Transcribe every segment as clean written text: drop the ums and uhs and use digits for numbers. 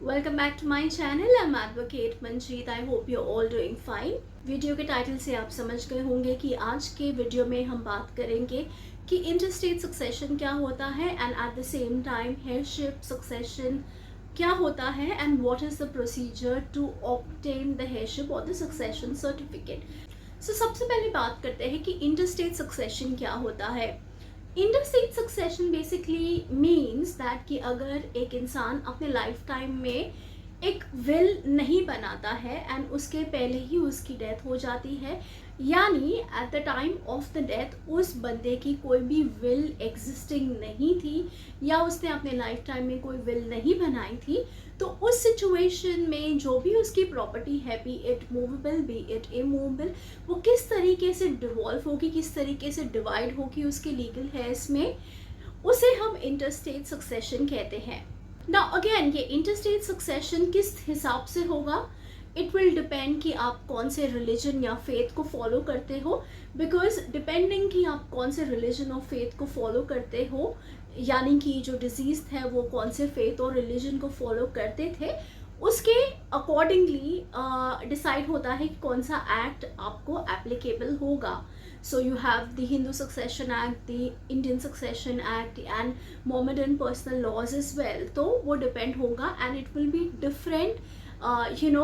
Welcome back to my channel. I am advocate Manjeet. I hope you all doing fine. Video के title से आप समझ गए होंगे कि आज के वीडियो में हम बात करेंगे कि इंटरस्टेट सक्सेशन क्या होता है and at the same time heirship succession क्या होता है and what is the procedure to obtain the heirship और द सक्सेशन सर्टिफिकेट। सो सबसे पहले बात करते हैं कि इंटरस्टेट सक्सेशन क्या होता है। Interstate succession basically means that कि अगर एक इंसान अपने लाइफ टाइम में एक विल नहीं बनाता है एंड उसके पहले ही उसकी डेथ हो जाती है, यानी at the time of the death उस बंदे की कोई भी विल एग्जिस्टिंग नहीं थी या उसने अपने लाइफ टाइम में कोई विल नहीं बनाई थी, तो उस सिचुएशन में जो भी उसकी प्रॉपर्टी है, B it movable B it immovable, वो किस तरीके से डिवॉल्व होगी, किस तरीके से डिवाइड होगी उसके लीगल हेयर्स में, उसे हम इंटरस्टेट सक्सेशन कहते हैं। नाउ अगेन ये इंटरस्टेट सक्सेशन किस हिसाब से होगा, इट विल डिपेंड कि आप कौन से रिलीजन या फेथ को फॉलो करते हो। बिकॉज डिपेंडिंग कि आप कौन से रिलीजन और फेथ को फॉलो करते हो, यानी कि जो डिजीज है वो कौन से फेथ और रिलीजन को फॉलो करते थे, उसके अकॉर्डिंगली डिसाइड होता है कि कौन सा एक्ट आपको एप्लीकेबल होगा। So you have the Hindu Succession Act, the Indian Succession Act and Mohammedan personal laws as well. तो वो depend होगा and it will be different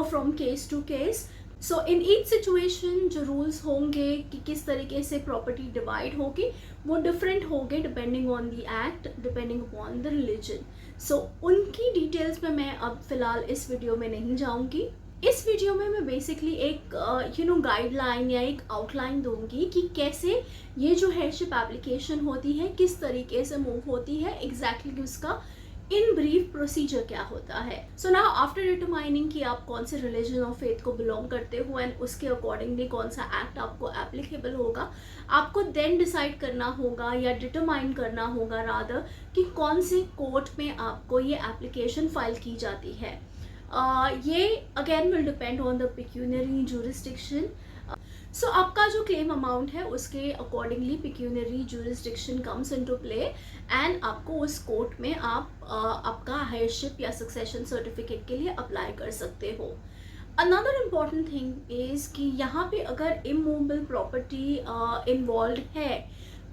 from case to case. So in each situation जो rules होंगे कि किस तरीके से property divide होगी वो different होंगे depending on the act, depending upon the religion. So उनकी details में मैं अब फिलहाल इस वीडियो में नहीं जाऊँगी। इस वीडियो में मैं बेसिकली एक गाइडलाइन या एक आउटलाइन दूंगी कि कैसे ये जो हेयरशिप एप्लीकेशन होती है किस तरीके से मूव होती है, एग्जैक्टली उसका इन ब्रीफ प्रोसीजर क्या होता है। सो नाउ आफ्टर डिटरमाइनिंग कि आप कौन से रिलीजन और फेथ को बिलोंग करते हो एंड उसके अकॉर्डिंगली कौन सा एक्ट आपको एप्लीकेबल होगा, आपको देन डिसाइड करना होगा या डिटरमाइन करना होगा रादर कि कौन से कोर्ट में आपको ये एप्लीकेशन फाइल की जाती है। ये again will depend on the pecuniary jurisdiction. So आपका जो क्लेम अमाउंट है उसके accordingly pecuniary jurisdiction comes into play and आपको उस कोर्ट में आप आपका हेयरशिप या सक्सेशन सर्टिफिकेट के लिए अप्लाई कर सकते हो। अनदर इम्पॉर्टेंट थिंग इज कि यहाँ पे अगर इमूवेबल प्रॉपर्टी इन्वॉल्व है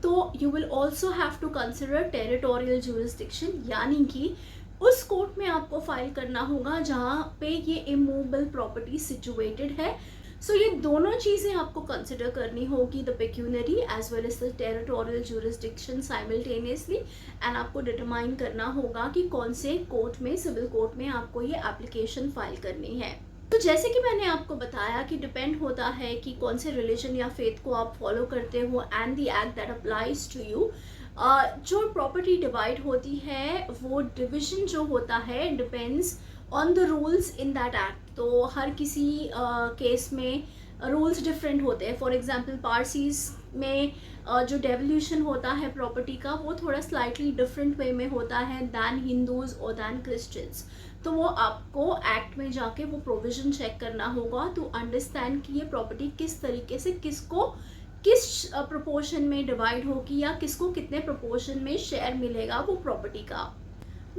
तो you will also have to consider territorial jurisdiction, यानी कि उस कोर्ट में आपको फाइल करना होगा जहाँ पे ये इमूवेबल प्रॉपर्टी सिचुएटेड है। सो ये दोनों चीज़ें आपको कंसिडर करनी होगी, the pecuniary as well as the territorial jurisdiction simultaneously, and आपको डिटरमाइन करना होगा कि कौन से कोर्ट में, सिविल कोर्ट में आपको ये एप्लीकेशन फाइल करनी है। तो जैसे कि मैंने आपको बताया कि डिपेंड होता है कि कौन से रिलीजन या फेथ को आप फॉलो करते हो and the act that applies to you. जो प्रॉपर्टी डिवाइड होती है वो डिविजन जो होता है depends on the rules in that act. तो हर किसी केस में रूल्स डिफरेंट होते हैं। फॉर एग्जांपल पारसीज में जो डेवल्यूशन होता है प्रॉपर्टी का वो थोड़ा स्लाइटली डिफरेंट वे में होता है दैन हिंदूज और दैन क्रिश्चियंस। तो वो आपको एक्ट में जाके वो प्रोविजन चेक करना होगा टू अंडरस्टैंड कि ये प्रॉपर्टी किस तरीके से किसको किस प्रोपोर्शन में डिवाइड होगी या किसको कितने प्रोपोर्शन में शेयर मिलेगा वो प्रॉपर्टी का।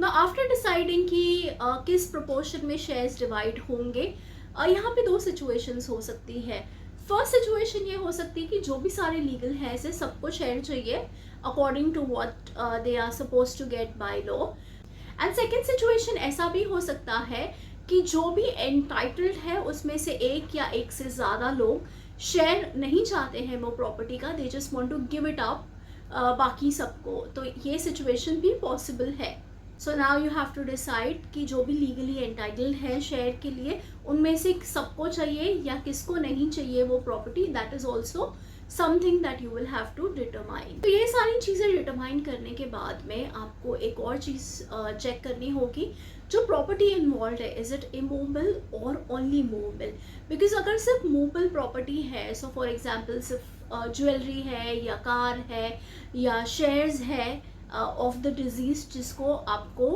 ना आफ्टर डिसाइडिंग कि किस प्रोपोर्शन में शेयर्स डिवाइड होंगे, यहाँ पे दो सिचुएशंस हो सकती है। फर्स्ट सिचुएशन ये हो सकती है कि जो भी सारे लीगल है से सबको शेयर चाहिए according to what they are suppose to get by law. And second situation ऐसा भी हो सकता है कि जो भी एंटाइटल्ड है उसमें से एक या एक से ज़्यादा लोग शेयर नहीं चाहते हैं वो प्रॉपर्टी का, they just want to give it up बाकी सबको। तो ये सिचुएशन भी पॉसिबल है। So now you have to decide कि जो भी लीगली एंटाइटल्ड है शेयर के लिए उनमें से सबको चाहिए या किसको नहीं चाहिए वो property, that is also something that you will have to determine. तो ये सारी चीज़ें डिटरमाइन करने के बाद में आपको एक और चीज़ चेक करनी होगी, जो प्रॉपर्टी इन्वॉल्व है इज इट इमूवेबल और ओनली मूवेबल। बिकॉज अगर सिर्फ मूवेबल प्रॉपर्टी है, सो फॉर एग्जाम्पल सिर्फ ज्वेलरी है या कार है या शेयर्स है ऑफ द डिजीज जिसको आपको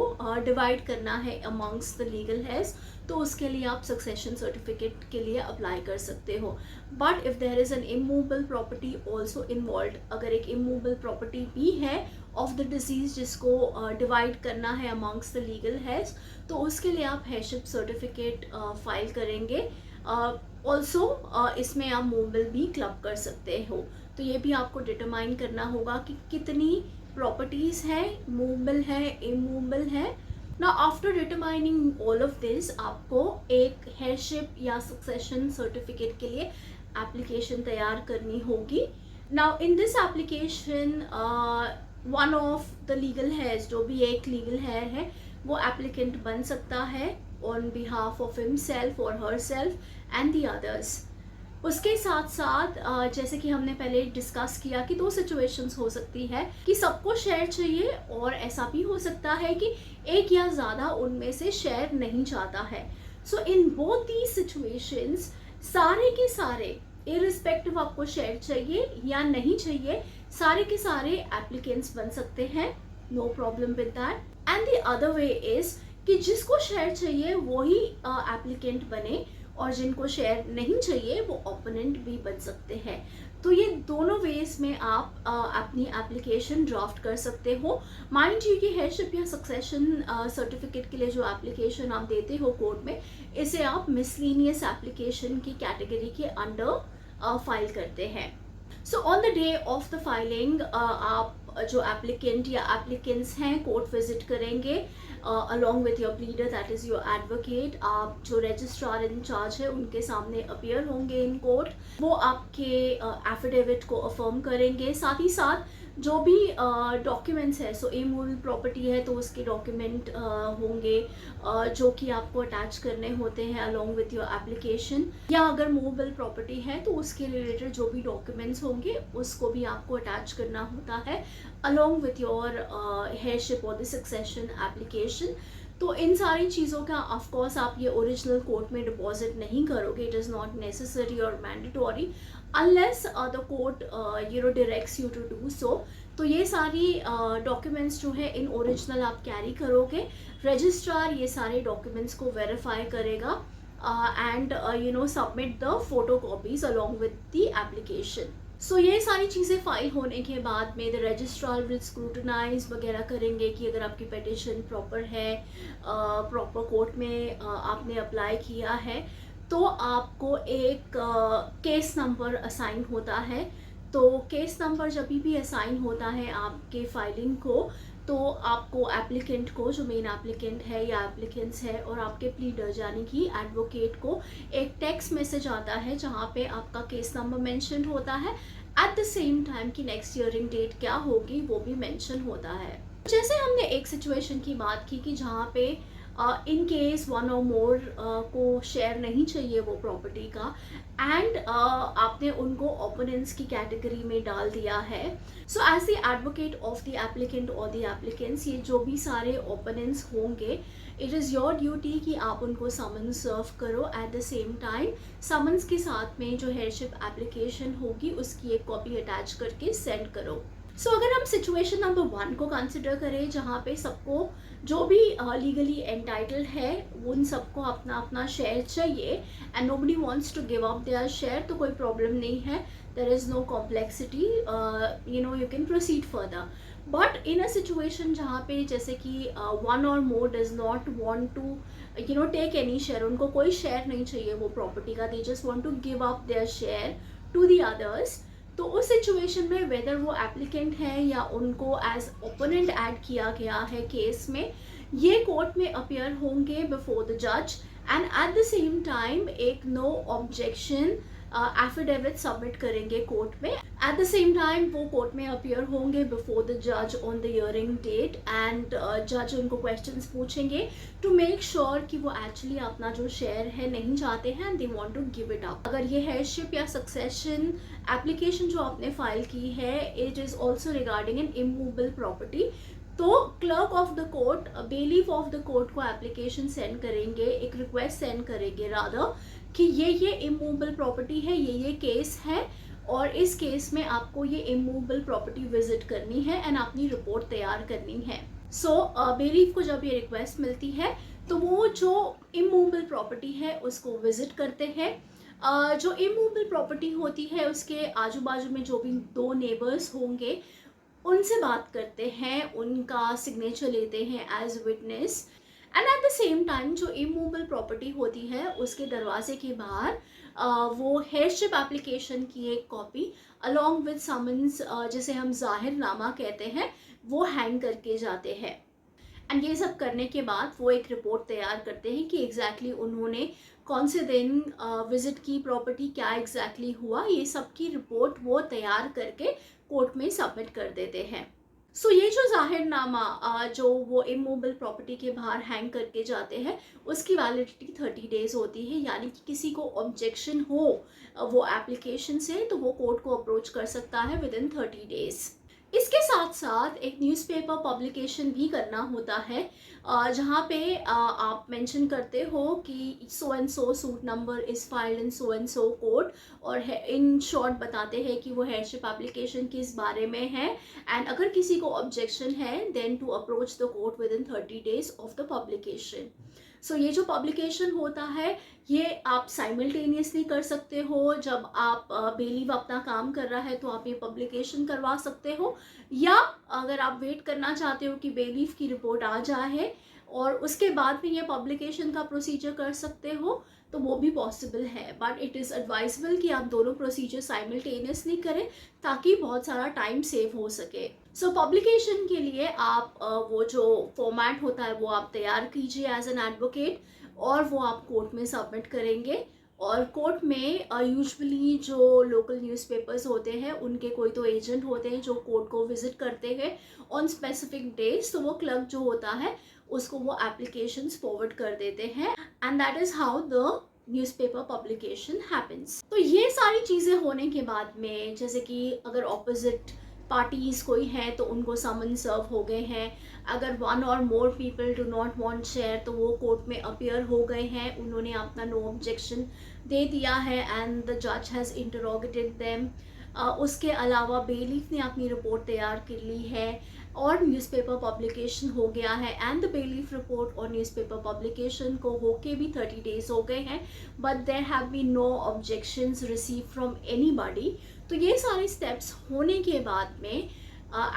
डिवाइड करना है अमंग्स द लीगल हेयर्स, तो उसके लिए आप सक्सेशन सर्टिफिकेट के लिए अप्लाई कर सकते हो। But if there is an immovable property also involve, अगर एक इमूवेबल प्रॉपर्टी भी है ऑफ द डिसीज जिसको डिवाइड करना है अमॉन्ग्स द लीगल हेयर्स, तो उसके लिए आप हेयरशिप सर्टिफिकेट फाइल करेंगे। ऑल्सो इसमें आप मूवेबल भी क्लब कर सकते हो, तो ये भी आपको डिटरमाइन करना होगा कि कितनी प्रॉपर्टीज़ है, मूवेबल है, इमूवेबल है। ना after determining all of this, आपको एक हेयरशिप या सक्सेशन सर्टिफिकेट के लिए एप्लीकेशन तैयार करनी होगी। Now in this application one of the legal hairs, जो भी एक लीगल हेयर है, वो एप्लीकेंट बन सकता है ऑन बिहाफ ऑफ हिमसेल्फ और हरसेल्फ एंड द अदर्स। उसके साथ साथ जैसे कि हमने पहले डिस्कस किया कि दो सिचुएशंस हो सकती है कि सबको शेयर चाहिए, और ऐसा भी हो सकता है कि एक या ज़्यादा उनमें से शेयर नहीं चाहता है। सो इन बोथ दी सिचुएशंस, सारे के सारे इररिस्पेक्टिव आपको शेयर चाहिए या नहीं चाहिए, सारे के सारे एप्लीकेंट्स बन सकते हैं, no problem with that. And the other way is कि जिसको शेयर चाहिए वही एप्लीकेंट बने, और जिनको शेयर नहीं चाहिए वो ओपोनेंट भी बन सकते हैं। तो ये दोनों वेज में आप अपनी एप्लीकेशन ड्राफ्ट कर सकते हो। माइंड यू कि हेयरशिप या सक्सेशन सर्टिफिकेट के लिए जो एप्लीकेशन आप देते हो कोर्ट में, इसे आप मिसलेनियस एप्लीकेशन की कैटेगरी के अंडर फाइल करते हैं। So on the day of the filing आप जो एप्लीकेंट या एप्लीकेंट्स हैं कोर्ट विजिट करेंगे along with your pleader, that is your advocate. आप जो रजिस्ट्रार इन चार्ज है उनके सामने अपीयर होंगे इन कोर्ट, वो आपके एफिडेविट को अफर्म करेंगे। साथ ही साथ जो भी डॉक्यूमेंट्स है, सो इमूवेबल प्रॉपर्टी है तो उसके डॉक्यूमेंट होंगे जो कि आपको अटैच करने होते हैं अलॉन्ग विथ योर एप्लीकेशन, या अगर मूवेबल प्रॉपर्टी है तो उसके रिलेटेड जो भी डॉक्यूमेंट्स होंगे उसको भी आपको अटैच करना होता है अलॉन्ग विथ योर हेयरशिप और द सक्सेशन एप्लीकेशन। तो इन सारी चीज़ों का ऑफ कोर्स आप ये ओरिजिनल कोर्ट में डिपॉजिट नहीं करोगे, इट इज़ नॉट नेसेसरी और mandatory unless the court directs you to do so. तो ये सारी डॉक्यूमेंट्स जो है इन ओरिजिनल आप कैरी करोगे, रजिस्ट्रार ये सारे डॉक्यूमेंट्स को वेरीफाई करेगा and submit the photo copies along with the application. So ये सारी चीज़ें फाइल होने के बाद में द रजिस्ट्रार विल स्क्रूटनाइज वगैरह करेंगे कि अगर आपकी पिटिशन प्रॉपर है, प्रॉपर कोर्ट में आपने अप्लाई किया है, तो आपको एक केस नंबर असाइन होता है। तो केस नंबर जब भी असाइन होता है आपके फाइलिंग को, तो आपको एप्लीकेंट को, जो मेन एप्लीकेंट है या एप्लीकेंट्स है, और आपके प्लीडर यानी कि एडवोकेट को एक टेक्स्ट मैसेज आता है जहाँ पे आपका केस नंबर मेंशन होता है। एट द सेम टाइम कि नेक्स्ट हियरिंग डेट क्या होगी वो भी मेंशन होता है। जैसे हमने एक सिचुएशन की बात की कि जहाँ पे इन केस वन और मोर को शेयर नहीं चाहिए वो प्रॉपर्टी का, एंड आपने उनको ओपोनेंट्स की कैटेगरी में डाल दिया है। So as the advocate of the applicant और द एप्लीकेंट्स, ये जो भी सारे ओपोनेंट्स होंगे, इट इज़ योर ड्यूटी कि आप उनको समन्स सर्व करो। Eight the same time summons के साथ में जो हेयरशिप एप्लीकेशन होगी उसकी एक कॉपी अटैच करके सेंड करो। सो अगर हम सिचुएशन नंबर 1 को कंसिडर करें, जहाँ पे सबको जो भी लीगली एंटाइटल्ड है उन सबको अपना अपना शेयर चाहिए and nobody wants to give up their share, तो कोई प्रॉब्लम नहीं है, there is no complexity, you can proceed further. But in a situation जहाँ पे जैसे कि one or more does not want to take any share, उनको कोई शेयर नहीं चाहिए वो प्रॉपर्टी का, they just want to give up their share to the others, तो उस सिचुएशन में वेदर वो एप्लीकेंट है या उनको एज ओपोनेंट ऐड किया गया है केस में, ये कोर्ट में अपीयर होंगे बिफोर द जज and at the same time एक नो ऑब्जेक्शन एफिडेविट सबमिट करेंगे कोर्ट में। एट द सेम टाइम वो कोर्ट में अपीयर होंगे बिफोर द जज on the hearing date and जज उनको क्वेश्चंस पूछेंगे टू मेक श्योर कि वो एक्चुअली अपना जो शेयर है नहीं चाहते हैं and they want to give it up. अगर ये हेयरशिप या सक्सेशन एप्लीकेशन जो आपने फाइल की है, it is also regarding an immovable property, तो clerk of the court, bailiff of the court को एप्लीकेशन सेंड करेंगे, एक रिक्वेस्ट सेंड करेंगे रादर कि ये इमूवेबल प्रॉपर्टी है, ये केस है, और इस केस में आपको ये इमूवेबल प्रॉपर्टी विजिट करनी है एंड अपनी रिपोर्ट तैयार करनी है। सो बेलीफ को जब ये रिक्वेस्ट मिलती है तो वो जो इमूवेबल प्रॉपर्टी है उसको विजिट करते हैं। जो इमूवेबल प्रॉपर्टी होती है उसके आजू बाजू में जो भी दो नेबर्स होंगे उनसे बात करते हैं, उनका सिग्नेचर लेते हैं as witness. And at the same time जो इमूवेबल प्रॉपर्टी होती है उसके दरवाजे के बाहर वो हेयरशिप एप्लीकेशन की एक कॉपी अलॉन्ग विद समन्स, जिसे हम जाहिरनामा कहते हैं, वो हैंग करके जाते हैं। एंड ये सब करने के बाद वो एक रिपोर्ट तैयार करते हैं कि एग्जैक्टली उन्होंने कौन से दिन विजिट की प्रॉपर्टी, क्या एग्जैक्टली हुआ, ये सब की रिपोर्ट वो तैयार करके कोर्ट में सबमिट कर देते हैं। सो ये जो जाहिरनामा जो वो इमूवेबल प्रॉपर्टी के बाहर हैंग करके जाते हैं उसकी वैलिडिटी 30 डेज होती है, यानी कि किसी को ऑब्जेक्शन हो वो एप्लीकेशन से तो वो कोर्ट को अप्रोच कर सकता है विद इन 30 डेज। इसके साथ साथ एक न्यूज़पेपर पब्लिकेशन भी करना होता है जहाँ पे आप मेंशन करते हो कि so and so suit number is filed in so and so court, और इन शॉर्ट बताते हैं कि वो हेयरशिप एप्लीकेशन किस बारे में है, एंड अगर किसी को ऑब्जेक्शन है then to approach the court within 30 days of the publication. So ये जो पब्लिकेशन होता है ये आप साइमल्टेनियसली कर सकते हो। जब आप बेलीव अपना काम कर रहा है तो आप ये पब्लिकेशन करवा सकते हो, या अगर आप वेट करना चाहते हो कि बेलीव की रिपोर्ट आ जाए और उसके बाद में ये पब्लिकेशन का प्रोसीजर कर सकते हो तो वो भी पॉसिबल है। बट इट इज़ एडवाइजेबल कि आप दोनों प्रोसीजर साइमल्टेनियसली करें ताकि बहुत सारा टाइम सेव हो सके। सो पब्लिकेशन के लिए आप वो जो फॉर्मेट होता है वो आप तैयार कीजिए एज एन एडवोकेट, और वो आप कोर्ट में सबमिट करेंगे। और कोर्ट में यूजुअली जो लोकल न्यूज़पेपर्स होते हैं उनके कोई तो एजेंट होते हैं जो कोर्ट को विजिट करते हैं ऑन स्पेसिफिक डेज, तो वो क्लर्क जो होता है उसको वो एप्लीकेशंस फॉरवर्ड कर देते हैं, and that is how the newspaper publication happens. तो ये सारी चीज़ें होने के बाद में, जैसे कि अगर ऑपोजिट पार्टीज़ कोई हैं तो उनको समन सर्व हो गए हैं, अगर one or more people do not want share तो वो कोर्ट में अपीयर हो गए हैं, उन्होंने अपना नो ऑब्जेक्शन दे दिया है एंड द जज हैज़ इंटरोगेटेड देम। उसके अलावा बेलीफ ने अपनी रिपोर्ट तैयार कर ली है और न्यूज़पेपर पब्लिकेशन हो गया है, एंड द बेलीफ रिपोर्ट और न्यूज़पेपर पब्लिकेशन को होके भी 30 डेज हो गए हैं, but there have been no objections receive from anybody. तो ये सारे स्टेप्स होने के बाद में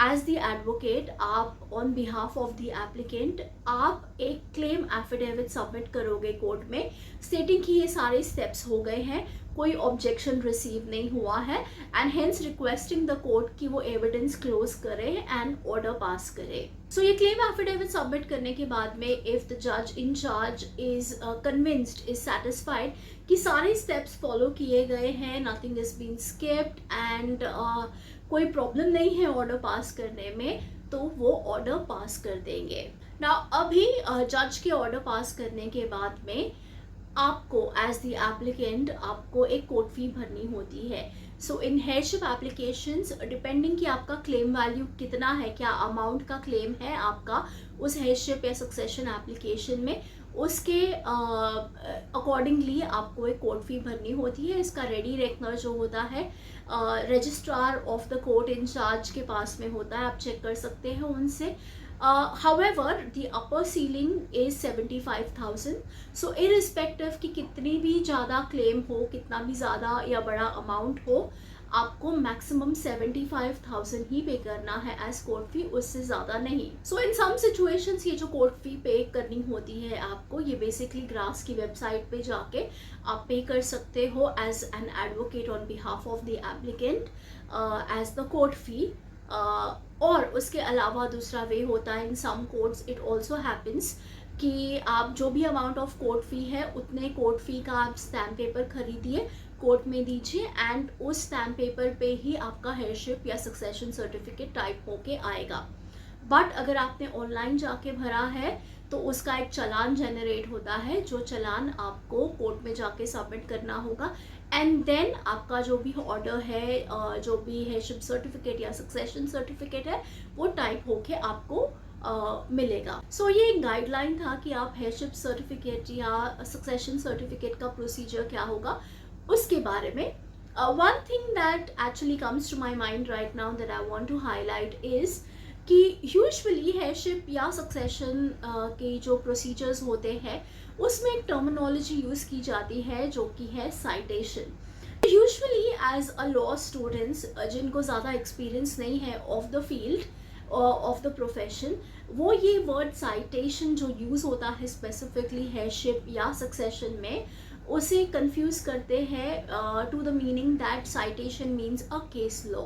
एज द एडवोकेट आप on behalf of the applicant आप एक क्लेम एफिडेविट सबमिट करोगे कोर्ट में, स्टेटिंग कि ये सारे स्टेप्स हो गए हैं, कोई ऑब्जेक्शन रिसीव नहीं हुआ है, and hence requesting the court कि वो एविडेंस क्लोज करे एंड ऑर्डर पास करे। सो ये क्लेम एफिडेविट सबमिट करने के बाद में इफ द जज in charge is convinced, is satisfied कि सारे स्टेप्स फॉलो किए गए हैं, nothing is been skipped and कोई प्रॉब्लम नहीं है ऑर्डर पास करने में, तो वो ऑर्डर पास कर देंगे। ना अभी जज के ऑर्डर पास करने के बाद में आपको एज द एप्लीकेंट आपको एक कोर्ट फी भरनी होती है। सो इन हेयरशिप एप्लीकेशंस डिपेंडिंग कि आपका क्लेम वैल्यू कितना है, क्या अमाउंट का क्लेम है आपका उस हेयरशिप या सक्सेशन एप्लीकेशन में, उसके अकॉर्डिंगली आपको एक कोर्ट फी भरनी होती है। इसका रेडी रेकनर जो होता है registrar of the court in charge के पास में होता है, आप चेक कर सकते हैं उनसे। However, the upper ceiling is 75,000. So irrespective कि कितनी भी ज़्यादा क्लेम हो, कितना भी ज़्यादा या बड़ा अमाउंट हो, आपको मैक्सिमम 75,000 ही पे करना है एज कोर्ट फी, उससे ज़्यादा नहीं। सो इन सम सिचुएशंस ये जो कोर्ट फी पे करनी होती है आपको, ये बेसिकली ग्रास की वेबसाइट पे जाके आप पे कर सकते हो as an advocate on behalf of the applicant as the court fee. और उसके अलावा दूसरा वे होता है in some courts it also happens कि आप जो भी अमाउंट ऑफ कोर्ट फी है उतने कोर्ट फी का आप स्टैम्प पेपर खरीदिए, कोर्ट में दीजिए, एंड उस स्टैम्प पेपर पे ही आपका हेयरशिप या सक्सेशन सर्टिफिकेट टाइप होके आएगा। बट अगर आपने ऑनलाइन जाके भरा है तो उसका एक चालान जनरेट होता है, जो चालान आपको कोर्ट में जाके सबमिट करना होगा, एंड देन आपका जो भी ऑर्डर है, जो भी हेयरशिप सर्टिफिकेट या सक्सेशन सर्टिफिकेट है, वो टाइप होके आपको मिलेगा। सो ये एक गाइडलाइन था कि आप हेयरशिप सर्टिफिकेट या सक्सेशन सर्टिफिकेट का प्रोसीजर क्या होगा उसके बारे में। One thing that actually comes to my mind right now that I want to highlight is कि यूजुअली हेयरशिप या सक्सेशन के जो प्रोसीजर्स होते हैं उसमें एक टर्मिनोलॉजी यूज़ की जाती है जो कि है citation. Usually as a law students जिनको ज़्यादा एक्सपीरियंस नहीं है of the field of the profession, वो ये वर्ड साइटेशन जो यूज़ होता है स्पेसिफिकली हेयरशिप या सक्सेशन में, उसे कंफ्यूज करते हैं to the meaning that citation means a case law.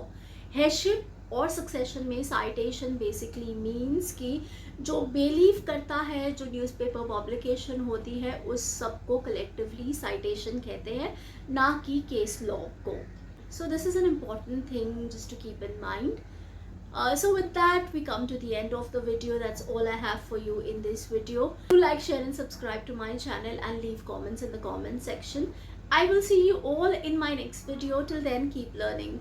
Heirship और सक्सेशन में साइटेशन बेसिकली मीन्स कि जो बिलीव करता है, जो न्यूज़पेपर पब्लिकेशन होती है, उस सब को कलेक्टिवली साइटेशन कहते हैं, ना कि केस लॉ को। So this is an important thing just to keep in mind. So with that, we come to the end of the video. That's all I have for you in this video. Do like, share and subscribe to my channel and leave comments in the comment section. I will see you all in my next video. Till then, keep learning.